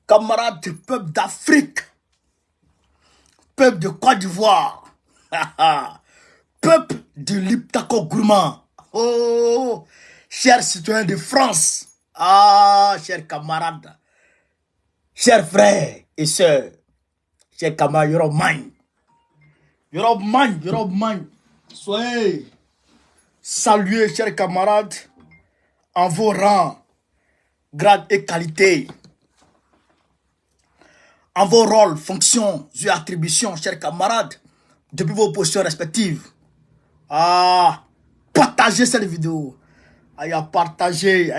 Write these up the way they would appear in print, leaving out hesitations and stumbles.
camarades du peuple d'Afrique, peuple de Côte d'Ivoire, peuple de l'Iptako Gourmand, oh, chers citoyens de France, ah, chers camarades, chers frères et sœurs, chers camarades, Yorobman, soyez salués, chers camarades, en vos rangs, grades et qualités, en vos rôles, fonctions et attributions, chers camarades, depuis vos positions respectives. Ah, partagez cette vidéo. Allez partager,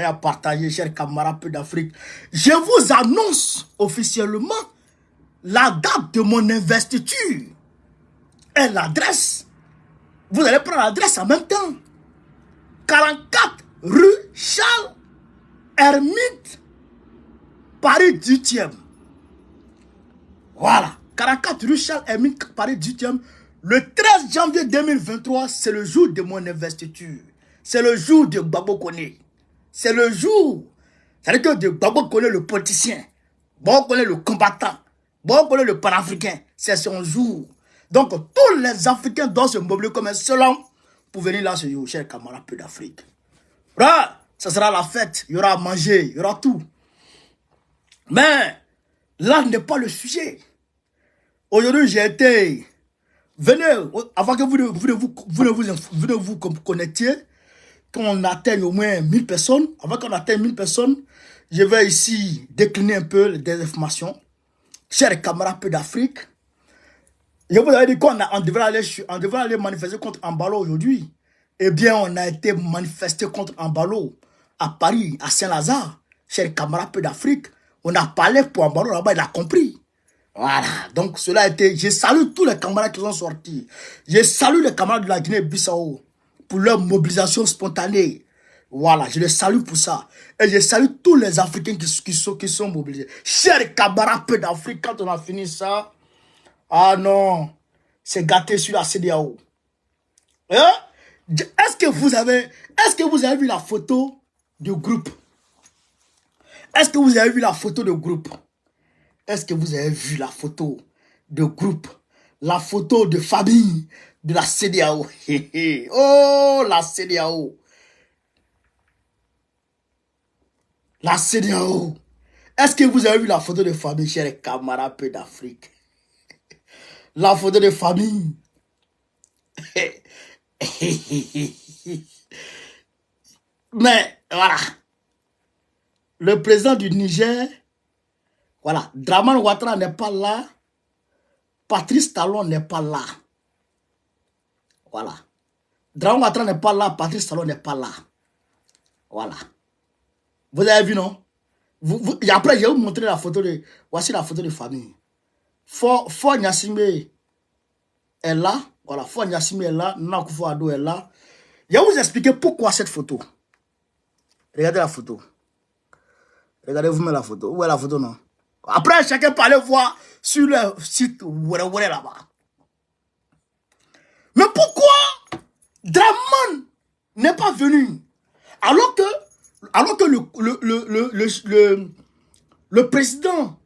chers camarades peu d'Afrique. Je vous annonce officiellement la date de mon investiture et l'adresse. Vous allez prendre l'adresse en même temps. 44 rue Charles Hermite, Paris 18e. Voilà, 44 rue Charles Hermite, Paris 18e. Le 13 janvier 2023, c'est le jour de mon investiture. C'est le jour de Gbagbo Koné. C'est le jour. C'est-à-dire que de Gbagbo Koné, le politicien. Gbagbo Koné, le combattant. Gbagbo Koné, le panafricain. C'est son jour. Donc, tous les Africains doivent se mobiliser comme un seul homme pour venir là ce jour, chers camarades peu d'Afrique. Voilà, ça sera la fête. Il y aura à manger, il y aura tout. Mais, là n'est pas le sujet. Aujourd'hui, j'ai été... Venez, avant que vous vous connectiez, quand on atteigne au moins 1000 personnes, avant qu'on atteigne 1000 personnes, je vais ici décliner un peu des informations. Chers camarades peu d'Afrique, je vous avais dit qu'on devrait aller manifester contre Ambalo aujourd'hui. Eh bien, on a été manifesté contre Ambalo à Paris, à Saint-Lazare. Chers camarades peu d'Afrique, on a parlé pour Ambalo là-bas, il a compris. Voilà, donc cela a été... Je salue tous les camarades qui sont sortis. Je salue les camarades de la Guinée-Bissau pour leur mobilisation spontanée. Voilà, je les salue pour ça. Et je salue tous les Africains qui sont mobilisés. Chers camarades peu d'Afrique, quand on a fini ça, ah non, c'est gâté sur la CEDEAO. Hein? Est-ce que vous avez vu la photo du groupe? Est-ce que vous avez vu la photo du groupe? Est-ce que vous avez vu la photo de groupe, la photo de famille de la CEDEAO? Oh, la CEDEAO. La CEDEAO. Est-ce que vous avez vu la photo de famille, chers camarades peu d'Afrique? La photo de famille. Mais, voilà. Le président du Niger... Voilà, Dramane Ouattara n'est pas là. Patrice Talon n'est pas là. Voilà. Dramane Ouattara n'est pas là. Patrice Talon n'est pas là. Voilà. Vous avez vu, non? Et après, je vais vous montrer la photo de... Voici la photo de famille. Fort Nyassime est là. Voilà, Fort Nyassime est là. Nakufo Addo est là. Je vais vous expliquer pourquoi cette photo. Regardez la photo. Regardez-vous la photo. Où est la photo, non? Après, chacun peut aller voir sur le site là-bas. Mais pourquoi Dramane n'est pas venu? Alors que le président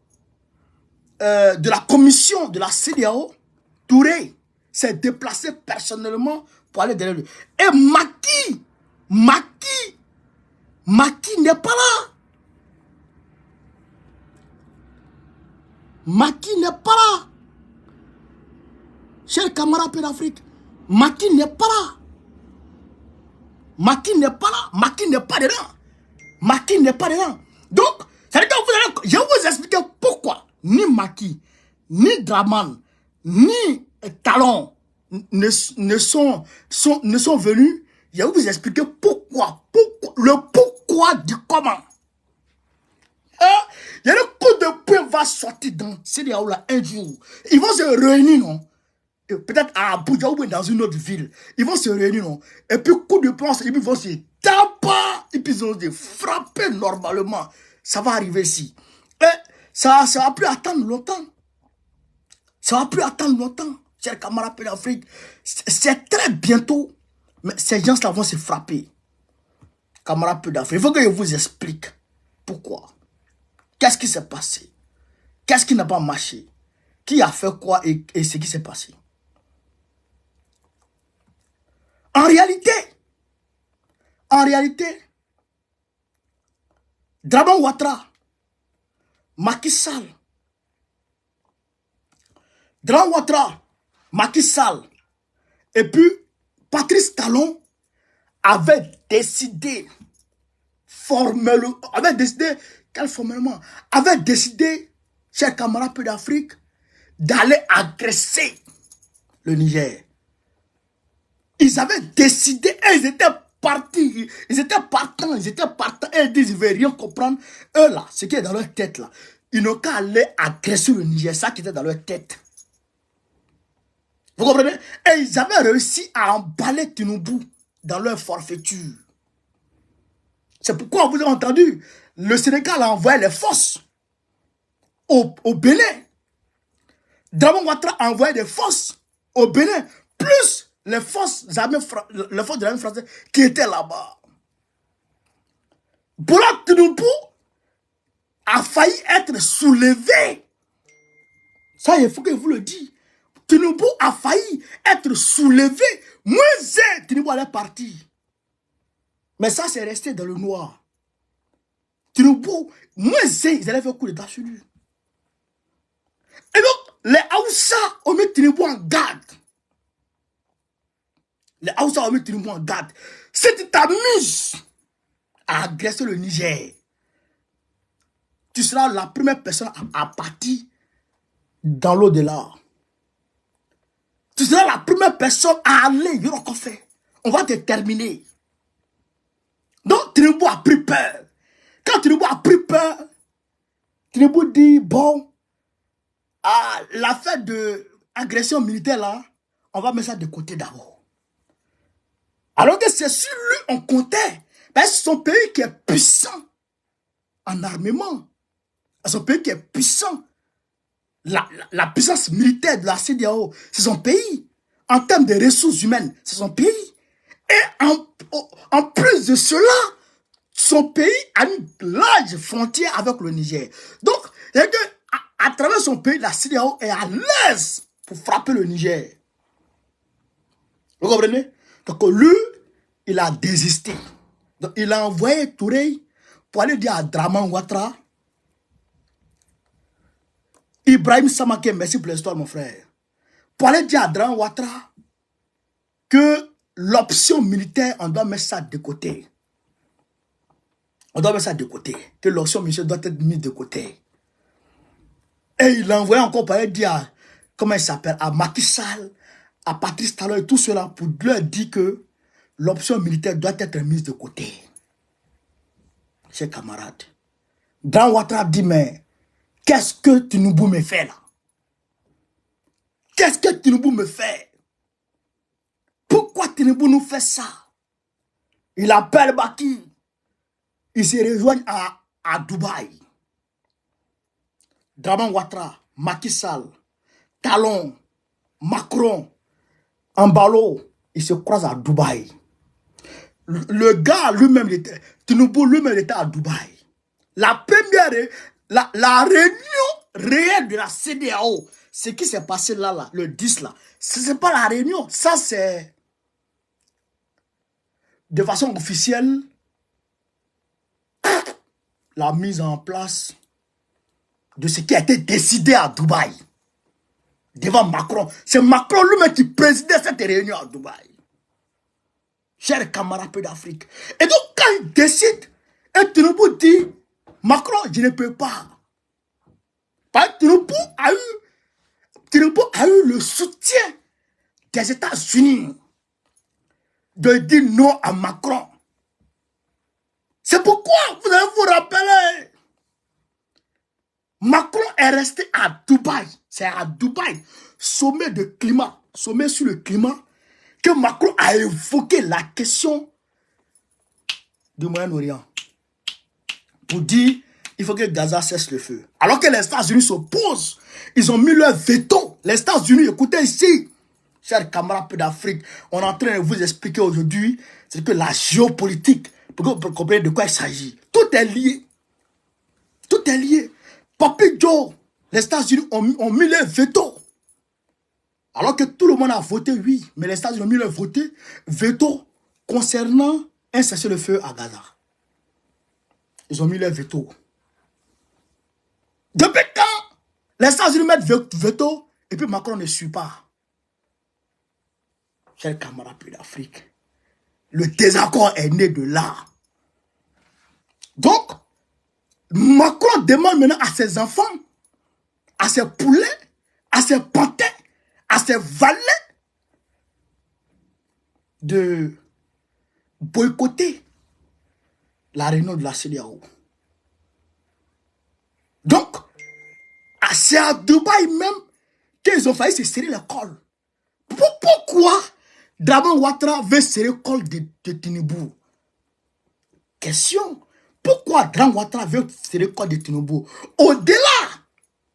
de la commission de la CEDEAO, Touré, s'est déplacé personnellement pour aller derrière lui. Et Macky n'est pas là. Macky n'est pas là. Chers camarades peu d'Afrique, Macky n'est pas là. Macky n'est pas là. Macky n'est pas dedans. Macky n'est pas dedans. Donc, ça veut dire que je vais vous expliquer pourquoi ni Macky, ni Dramane, ni Talon ne sont venus. Je vais vous expliquer pourquoi. Le pourquoi du comment. Il y a le coup de poing va sortir dans CEDEAO là un jour. Ils vont se réunir, non? Peut-être à Abuja ou dans une autre ville. Ils vont se réunir, non? Et puis coup de poing, ils vont se taper. Et puis ils vont se frapper normalement. Ça va arriver ici. Et ça va plus attendre longtemps. Ça va plus attendre longtemps. Chers camarades peu d'Afrique. C'est très bientôt. Mais ces gens-là vont se frapper. Camarades peu d'Afrique. Il faut que je vous explique pourquoi. Qu'est-ce qui s'est passé? Qu'est-ce qui n'a pas marché? Qui a fait quoi et ce qui s'est passé? En réalité, Draban Ouattara, Macky Sall, Draban Ouattara, Macky Sall, et puis Patrice Talon avait décidé formellement, avait décidé, chers camarades peu d'Afrique, d'aller agresser le Niger. Ils avaient décidé, et ils étaient partis, ils étaient partants, et ils disent, ils ne veulent rien comprendre. Eux là, ce qui est dans leur tête là, ils n'ont qu'à aller agresser le Niger, ça qui était dans leur tête. Vous comprenez? Et ils avaient réussi à emballer Tinubu dans leur forfaiture. C'est pourquoi vous avez entendu, le Sénégal a envoyé les forces au Bénin. Draban Ouattara a envoyé des forces au Bénin, plus les forces de l'armée française qui étaient là-bas. Bola Tinubu a failli être soulevé. Ça, il faut que je vous le dise. Tinubu a failli être soulevé. Moins Tinubu allait partir. Mais ça, c'est resté dans le noir. Tinubu, moins ils allaient faire coup d'état sur lui. Et donc, les Haoussa ont mis Tinubu en garde. Les Haoussa ont mis Tinubu en garde. Si tu t'amuses à agresser le Niger, tu seras la première personne à partir dans l'au-delà. Tu seras la première personne à aller. Il y aura qu'on fait. On va te terminer. Donc, Tinubu a pris peur. Quand Tinubu a pris peur, Tinubu dit, bon, l'affaire de agression militaire là, on va mettre ça de côté d'abord. Alors que c'est sur lui on comptait. Parce que c'est son pays qui est puissant en armement. C'est son pays qui est puissant. La puissance militaire de la CEDEAO, c'est son pays. En termes de ressources humaines, c'est son pays. Et en plus de cela, son pays a une large frontière avec le Niger. Donc, à travers son pays, la CEDEAO est à l'aise pour frapper le Niger. Vous comprenez? Donc, lui, il a désisté. Donc, il a envoyé Touré pour aller dire à Draman Ouattara, Ibrahim Samake, merci pour l'histoire, mon frère. Pour aller dire à Draman Ouattara que l'option militaire, on doit mettre ça de côté. On doit mettre ça de côté. Que l'option militaire doit être mise de côté. Et il a envoyé encore pour aller dire à, comment il s'appelle, à Macky Sall, à Patrice Talon et tout cela pour leur dire que l'option militaire doit être mise de côté. Chers camarades. Draman Ouattara dit, mais qu'est-ce que Tinubu me fait là? Qu'est-ce que Tinubu me fait? Pourquoi Tinubu nous fait ça? Il appelle Baki. Ils se rejoignent à Dubaï. Draman Ouattara, Macky Sall, Talon, Macron, Ambalo, ils se croisent à Dubaï. Le gars lui-même, Tinubu lui-même était à Dubaï. La première, la réunion réelle de la CEDEAO, ce qui s'est passé là, le 10 là, ce n'est pas la réunion, ça c'est de façon officielle la mise en place de ce qui a été décidé à Dubaï. Devant Macron. C'est Macron lui-même qui présidait cette réunion à Dubaï. Chers camarades d'Afrique. Et donc, quand il décide, et Tinubu dit, Macron, je ne peux pas. Parce que Tinubu a eu le soutien des États-Unis de dire non à Macron. C'est pourquoi vous allez vous rappeler. Macron est resté à Dubaï. C'est à Dubaï, sommet de climat, sommet sur le climat, que Macron a évoqué la question du Moyen-Orient. Pour dire, il faut que Gaza cesse le feu. Alors que les États-Unis s'opposent. Ils ont mis leur veto. Les États-Unis, écoutez ici, chers camarades d'Afrique, on est en train de vous expliquer aujourd'hui, c'est que la géopolitique, pour que vous compreniez de quoi il s'agit. Tout est lié. Tout est lié. Papi Joe, Les États-Unis ont mis les veto. Alors que tout le monde a voté oui, mais les États-Unis ont mis le veto concernant un cessez-le-feu à Gaza. Ils ont mis le veto. Depuis quand les États-Unis mettent veto et puis Macron ne suit pas? Chers camarades d'Afrique, le désaccord est né de là. Donc, Macron demande maintenant à ses enfants, à ses poulets, à ses pantins, à ses valets de boycotter la réunion de la CEDEAO. Donc, c'est à Dubaï même qu'ils ont failli se serrer le col. Pourquoi Draman Ouattara veut serrer le col de Tinubu? Question. Pourquoi Draman Ouattara veut serrer le col de Tinubu? Au-delà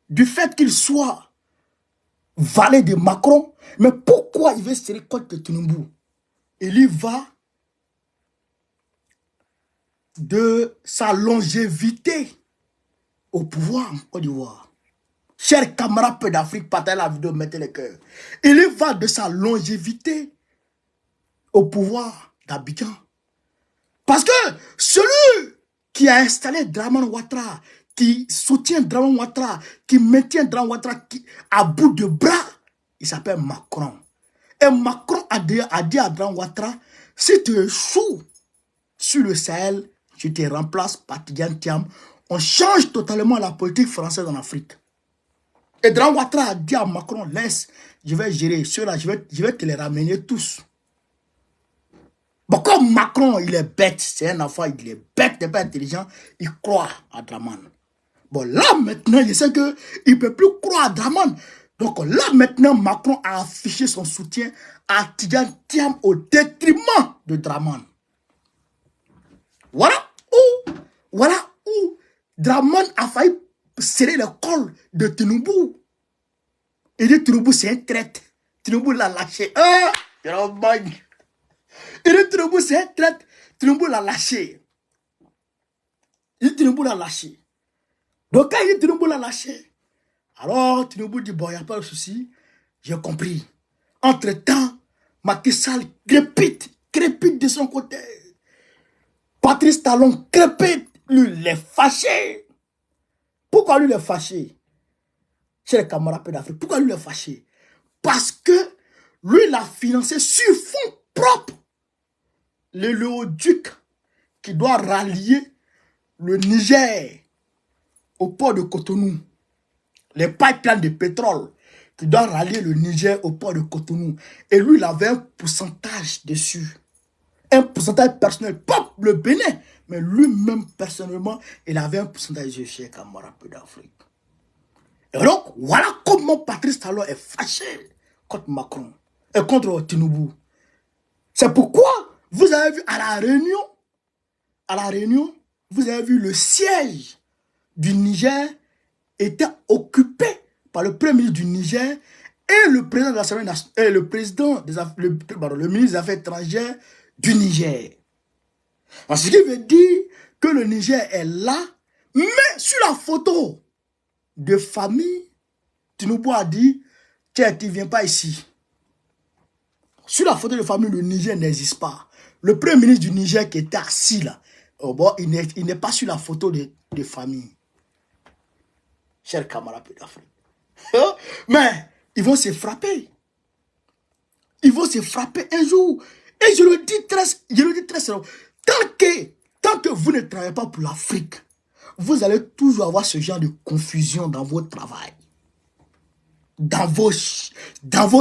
du fait qu'il soit valet de Macron, mais pourquoi il veut serrer le col de Tinubu? Il y va de sa longévité au pouvoir en Côte d'Ivoire. Chers camarades peu d'Afrique, partagez la vidéo, mettez les cœurs. Il y va de sa longévité au pouvoir d'Abidjan. Parce que celui qui a installé Draman Ouattara, qui soutient Draman Ouattara, qui maintient Draman Ouattara à bout de bras, il s'appelle Macron. Et Macron a dit à Draman Ouattara, si tu échoues sur le Sahel, je te remplace par Tidjane Thiam. On change totalement la politique française en Afrique. Et Draman Ouattara a dit à Macron, laisse, je vais gérer ceux-là, je vais te les ramener tous. Bon, comme Macron, il est bête, c'est un enfant, il est bête, il n'est pas intelligent, il croit à Draman. Bon, là maintenant, je sais qu'il ne peut plus croire à Draman. Donc là maintenant, Macron a affiché son soutien à Tidjane Thiam au détriment de Draman. Voilà où Draman a failli serrer le col de Tinubu. Il dit Tinubu c'est un traître. Tinubu l'a lâché. Il dit Tinubu c'est un traître. Tinubu l'a lâché. Il dit Tinubu l'a lâché. Donc quand il dit Tinubu l'a lâché, alors Tinubu dit bon, il n'y a pas de souci. J'ai compris. Entre-temps, Macky Sall crépite de son côté. Patrice Talon crépite. Lui, il est fâché. Pourquoi lui, il est fâché? Chez les camarades d'Afrique. Pourquoi lui, il est fâché? Parce que lui, il a financé sur fonds propres le léoduc qui doit rallier le Niger au port de Cotonou. Les pipelines de pétrole qui doivent rallier le Niger au port de Cotonou. Et lui, il avait un pourcentage dessus. Un pourcentage personnel, pas le Bénin, mais lui-même personnellement, il avait un pourcentage de chez camarades d'Afrique. Et donc, voilà comment Patrice Talon est fâché contre Macron et contre Tinubu. C'est pourquoi vous avez vu à la Réunion, vous avez vu le siège du Niger était occupé par le premier ministre du Niger et le président de l'Assemblée nationale, le ministre des Affaires étrangères du Niger. Alors, ce qui veut dire que le Niger est là, mais sur la photo de famille, Tinubu a dit, tiens, tu ne viens pas ici. Sur la photo de famille, le Niger n'existe pas. Le premier ministre du Niger qui était assis là, bon, il n'est pas sur la photo de famille. Chers camarades d'Afrique. Mais ils vont se frapper. Ils vont se frapper un jour. Et je le dis très sérieusement. Tant que vous ne travaillez pas pour l'Afrique, vous allez toujours avoir ce genre de confusion dans votre travail. Dans vos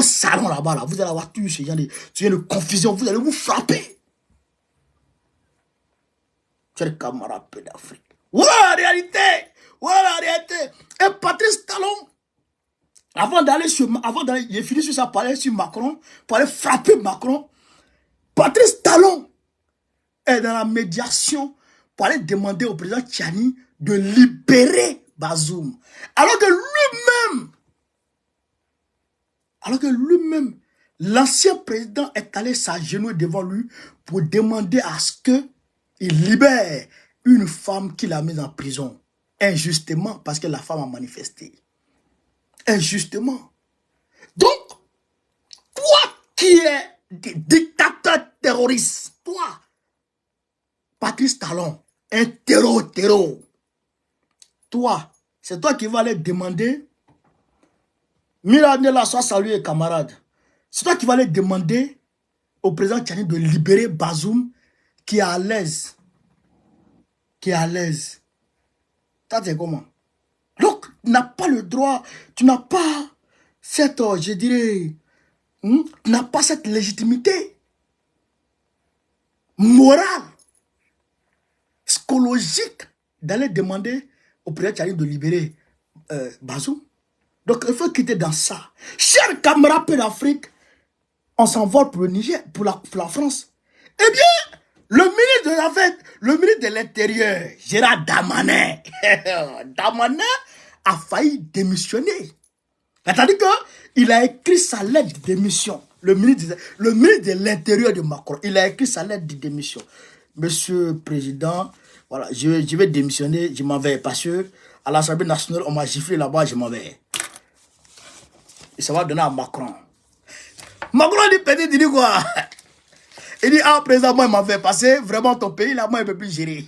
salons là-bas, là, vous allez avoir toujours ce genre de confusion. Vous allez vous frapper. Chers camarades d'Afrique. Voilà la réalité. Voilà la réalité. Et Patrice Talon, avant d'aller, il est fini sur sa parole sur Macron, pour aller frapper Macron. Patrice Talon est dans la médiation pour aller demander au président Tchani de libérer Bazoum. Alors que lui-même, l'ancien président est allé s'agenouiller devant lui pour demander à ce qu'il libère une femme qu'il a mise en prison. Injustement, parce que la femme a manifesté. injustement. Donc, toi qui es dictateur terroriste, toi, Patrice Talon, un terreau, toi, c'est toi qui vas aller demander, Miradela soit salué, camarade, c'est toi qui vas aller demander au président Tchani de libérer Bazoum, qui est à l'aise. Qui est à l'aise. Ça, c'est comment? Donc, tu n'as pas le droit, tu n'as pas cette, je dirais, tu n'as pas cette légitimité morale, psychologique, d'aller demander au président Tchani de libérer Bazoum. Donc, il faut quitter dans ça. Chers camarades d'Afrique, on s'envole pour le Niger, pour la France. Eh bien, le ministre de l'Intérieur, Gérard Damanin, Damanin a failli démissionner. C'est-à-dire qu'il a écrit sa lettre de démission. Le ministre de l'Intérieur de Macron, il a écrit sa lettre de démission. Monsieur le Président, voilà, je vais démissionner, je m'en vais. Parce que à l'Assemblée nationale, on m'a giflé là-bas, je m'en vais. Et ça va donner à Macron. Macron dit petit, il dit quoi? Il dit, ah, président, moi, il m'a fait passer. Vraiment, ton pays, là, moi, il ne peut plus gérer.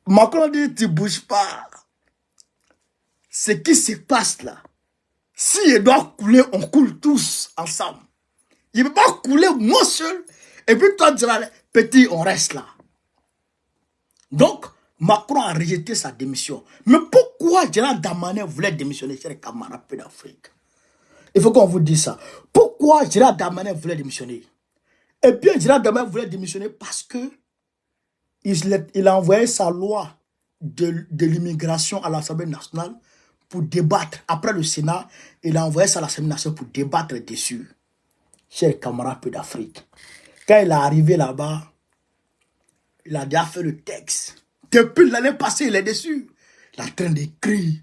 Macron dit, tu ne bouges pas. Ce qui se passe là, si il doit couler, on coule tous ensemble. Il ne peut pas couler moi seul. Et puis toi, tu diras, petit, on reste là. Donc, Macron a rejeté sa démission. Mais pourquoi Gérald Damanin voulait démissionner chez les camarades d'Afrique? Il faut qu'on vous dise ça. Pourquoi Gérald Damanin voulait démissionner? Eh bien, Gérald Damanin voulait démissionner parce que il a envoyé sa loi de l'immigration à l'Assemblée nationale pour débattre. Après le Sénat, il a envoyé ça à l'Assemblée nationale pour débattre dessus. Chers camarades d'Afrique, quand il est arrivé là-bas, il a déjà fait le texte. Depuis l'année passée, il est dessus. Il est en train d'écrire.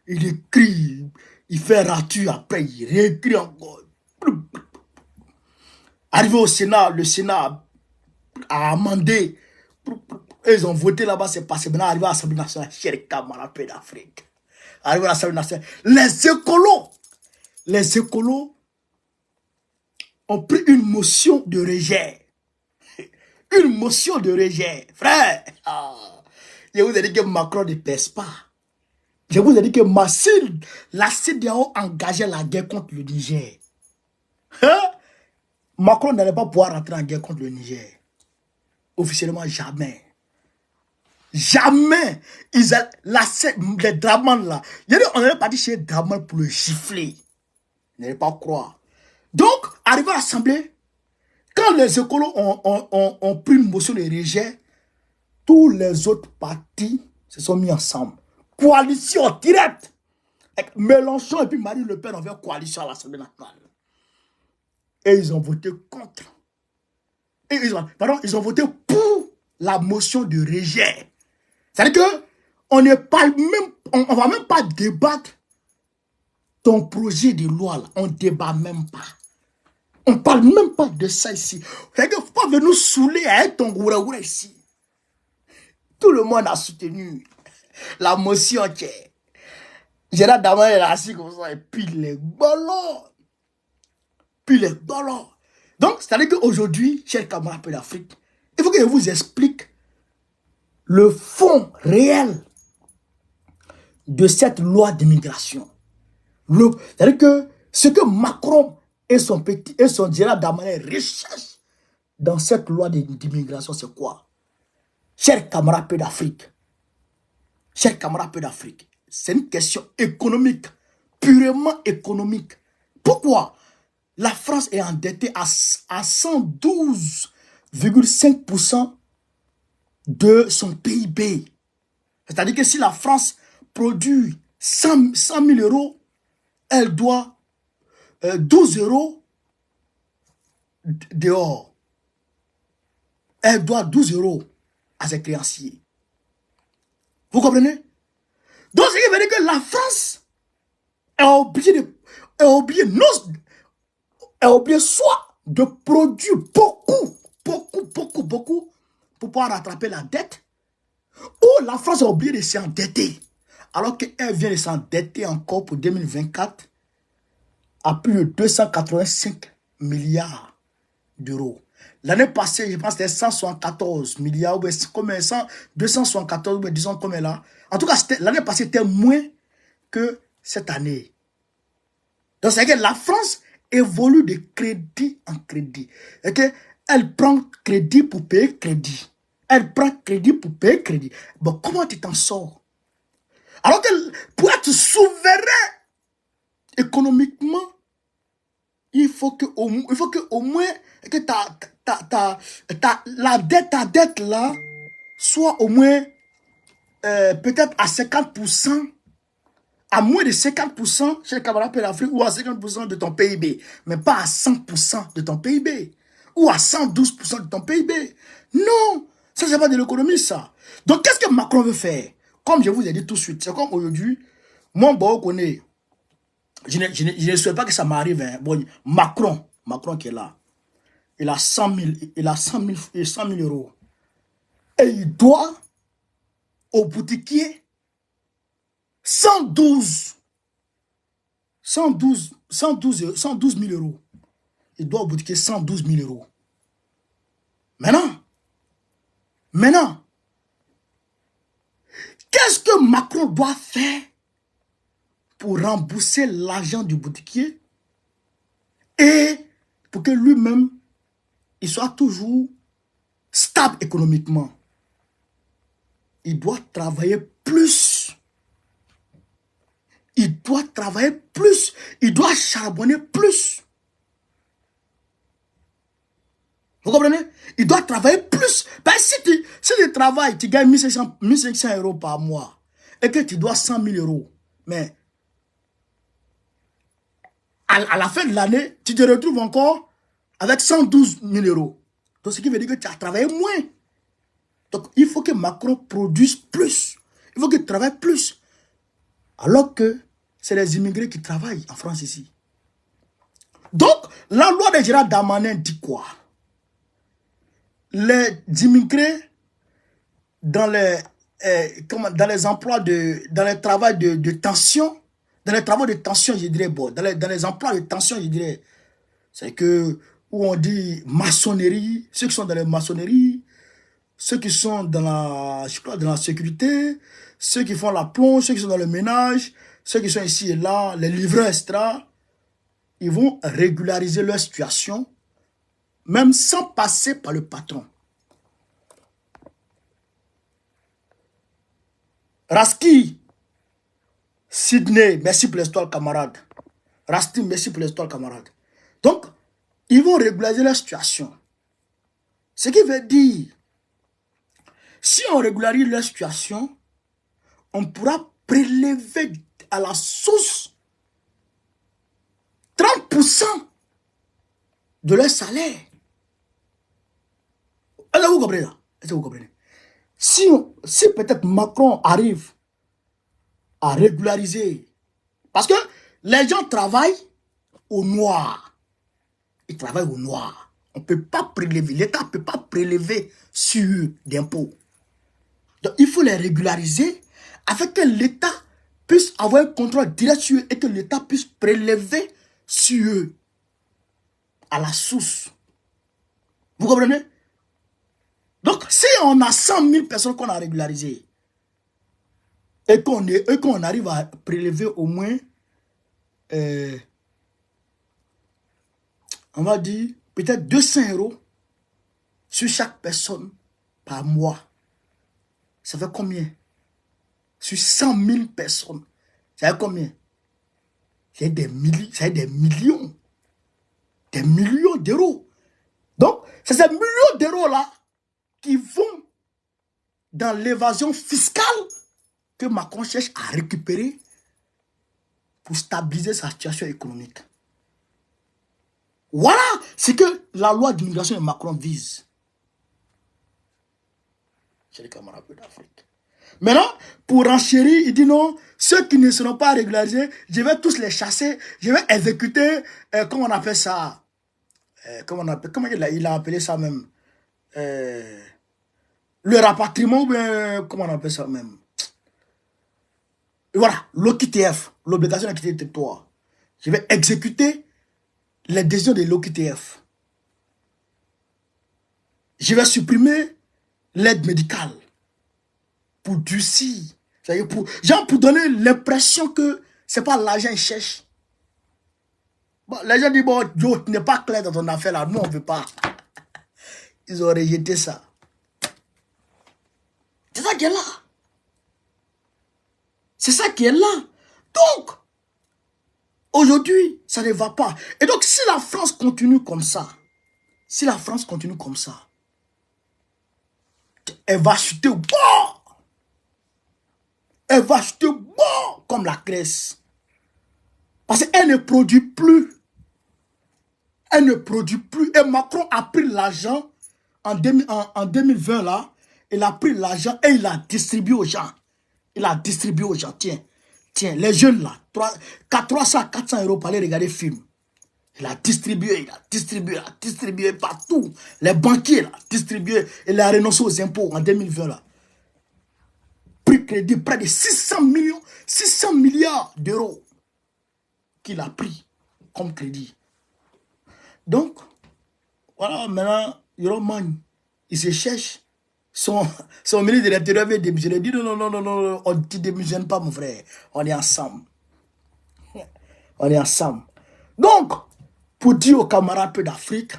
Il écrit. Il fait rature. Après, il réécrit encore. Arrivé au Sénat, le Sénat a amendé. Ils ont voté là-bas, c'est passé. Maintenant, arrivé à l'Assemblée nationale, chers camarades d'Afrique. Arrivé à l'Assemblée nationale, les écolos ont pris une motion de rejet. Une motion de rejet. Frère, je vous ai dit que Macron ne pèse pas. Je vous ai dit que la CEDEAO engageait la guerre contre le Niger. Hein? Macron n'allait pas pouvoir rentrer en guerre contre le Niger. Officiellement, jamais. Jamais. Les Draman là. On n'allait pas dit chez Draman pour le gifler. N'allez pas croire. Donc, arrivé à l'Assemblée, quand les écolos ont pris une motion de rejet, tous les autres partis se sont mis ensemble. Coalition directe. Mélenchon et puis Marine Le Pen ont fait coalition à l'Assemblée nationale. Et ils ont voté contre. Et ils ont voté pour la motion de rejet. C'est-à-dire qu'on ne parle même, on va même pas débattre ton projet de loi là. On ne débat même pas. On ne parle même pas de ça ici. C'est-à-dire qu'il ne faut pas venir nous saouler à ton goura ici. Tout le monde a soutenu la motion qui est. Gérard Damanin est assis comme ça et puis les ballons. Puis les ballons. Donc, c'est-à-dire qu'aujourd'hui, chers camarades d'Afrique, il faut que je vous explique le fond réel de cette loi d'immigration. C'est-à-dire que ce que Macron et son Gérard Damanin recherchent dans cette loi d'immigration, c'est quoi? Chers camarades d'Afrique, c'est une question économique, purement économique. Pourquoi? La France est endettée à 112,5% de son PIB. C'est-à-dire que si la France produit 100 000 euros, elle doit 12 euros dehors. Elle doit 12 euros à ses créanciers. Vous comprenez? Donc, ce qui veut dire que la France a oublié soit de produire beaucoup pour pouvoir rattraper la dette, ou la France a oublié de s'endetter. alors qu'elle vient de s'endetter encore pour 2024 à plus de 285 milliards d'euros. L'année passée, je pense que c'était 174 milliards, ou bien combien, 274, ou bien disons combien là. En tout cas, l'année passée, c'était moins que cette année. Donc, c'est que la France évolue de crédit en crédit. Okay? Elle prend crédit pour payer crédit. Elle prend crédit pour payer crédit. Bon, comment tu t'en sors? Alors que pour être souverain économiquement, il faut que au moins que ta dette là soit au moins peut-être à 50%, à moins de 50% chez les camarades de l'Afrique, ou à 50% de ton PIB, mais pas à 100% de ton PIB, ou à 112% de ton PIB. Non, ça c'est pas de l'économie ça. Donc qu'est-ce que Macron veut faire? Comme je vous ai dit tout de suite, c'est comme aujourd'hui, moi, bon, connaît. Je ne souhaite pas que ça m'arrive. Hein. Bon, Macron qui est là, il a 100 000, il a 100 000 euros. Et il doit au boutiquier 112 000 euros. Il doit au boutiquier 112 000 euros. Maintenant, qu'est-ce que Macron doit faire pour rembourser l'argent du boutiquier et pour que lui-même, il soit toujours stable économiquement? Il doit travailler plus. Il doit travailler plus. Il doit charbonner plus. Vous comprenez? Il doit travailler plus. Parce que si tu travailles, tu gagnes 1500 euros par mois et que tu dois 100 000 euros, mais à la fin de l'année, tu te retrouves encore avec 112 000 euros. Donc, ce qui veut dire que tu as travaillé moins. Donc, il faut que Macron produise plus. Il faut qu'il travaille plus. Alors que c'est les immigrés qui travaillent en France ici. Donc, la loi de Gérard Darmanin dit quoi? Les immigrés dans les emplois dans les travaux de tension, dans les travaux de tension, je dirais, bon, dans les emplois de tension, je dirais, c'est que, où on dit maçonnerie, ceux qui sont dans les maçonneries, ceux qui sont dans dans la sécurité, ceux qui font la plonge, ceux qui sont dans le ménage, ceux qui sont ici et là, les livreurs, etc., ils vont régulariser leur situation, même sans passer par le patron. Raski, Sydney, merci pour l'histoire, camarade. Rasti, merci pour l'histoire, camarade. Donc, ils vont régulariser leur situation. Ce qui veut dire, si on régularise leur situation, on pourra prélever à la source 30% de leur salaire. Est-ce que vous comprenez là? Est-ce que vous comprenez? Si peut-être Macron arrive à régulariser, parce que les gens travaillent au noir. Ils travaillent au noir. On ne peut pas prélever, l'État ne peut pas prélever sur eux d'impôts. Donc il faut les régulariser afin que l'État puisse avoir un contrôle direct sur eux et que l'État puisse prélever sur eux à la source. Vous comprenez? Donc si on a 100 000 personnes qu'on a régularisées et qu'on arrive à prélever au moins, on va dire, peut-être 200 euros sur chaque personne par mois. Ça fait combien? Sur 100 000 personnes. Ça fait combien? C'est des millions. Des millions d'euros. Donc, c'est ces millions d'euros là qui vont dans l'évasion fiscale que Macron cherche à récupérer pour stabiliser sa situation économique. Voilà ce que la loi d'immigration de Macron vise. Chez les camarades d'Afrique. Maintenant, pour enchérir, il dit non, ceux qui ne seront pas régularisés, je vais tous les chasser, je vais exécuter, comment on appelle ça? Comment il a appelé ça même? Le rapatriement, ou bien, comment on appelle ça même? Et voilà, l'OQTF, l'obligation de quitter le territoire. Je vais exécuter les décisions de l'OQTF. Je vais supprimer l'aide médicale pour durcir. Pour donner l'impression que ce n'est pas l'argent qu'ils cherchent. Bon, les gens disent, bon, Joe, tu n'es pas clair dans ton affaire là. Nous, on ne veut pas. Ils ont rejeté ça. C'est ça qui est là. C'est ça qui est là. Donc, aujourd'hui, ça ne va pas. Et donc, si la France continue comme ça, elle va chuter bon. Elle va chuter bon comme la Grèce. Parce qu'elle ne produit plus. Elle ne produit plus. Et Macron a pris l'argent en 2020 là. Il a pris l'argent et il l'a distribué aux gens. Il a distribué aux gens. Tiens, les jeunes là, 300 à 400 euros pour aller regarder le film. Il a distribué partout. Les banquiers là, distribué. Il a renoncé aux impôts en 2020 là. Pris crédit près de 600 milliards d'euros qu'il a pris comme crédit. Donc, voilà, maintenant, Yoroman, il se cherche. Son ministre de l'Intérieur avait démissionné. Il dit non, on ne démissionne pas, mon frère. On est ensemble. On est ensemble. Donc, pour dire aux camarades peu d'Afrique,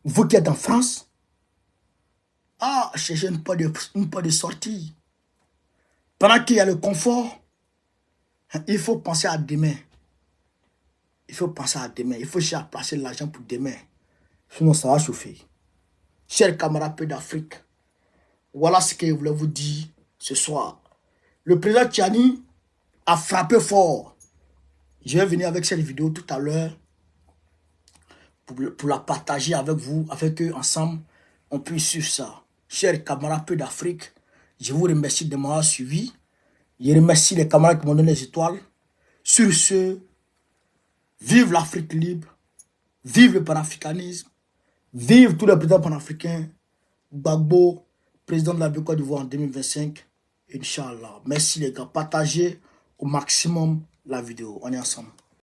vous qui êtes en France, cherchez une porte de sortie. Pendant qu'il y a le confort, il faut penser à demain. Il faut penser à demain. Il faut chercher à placer l'argent pour demain. Sinon, ça va chauffer. Chers camarades peu d'Afrique, voilà ce que je voulais vous dire ce soir. Le président Tchani a frappé fort. Je vais venir avec cette vidéo tout à l'heure pour la partager avec vous, afin qu'ensemble, on puisse suivre ça. Chers camarades peu d'Afrique, je vous remercie de m'avoir suivi. Je remercie les camarades qui m'ont donné les étoiles. Sur ce, vive l'Afrique libre, vive le panafricanisme, vive tous les présidents panafricains, Gbagbo, président de la Côte d'Ivoire en 2025, Inch'Allah. Merci les gars, partagez au maximum la vidéo. On est ensemble.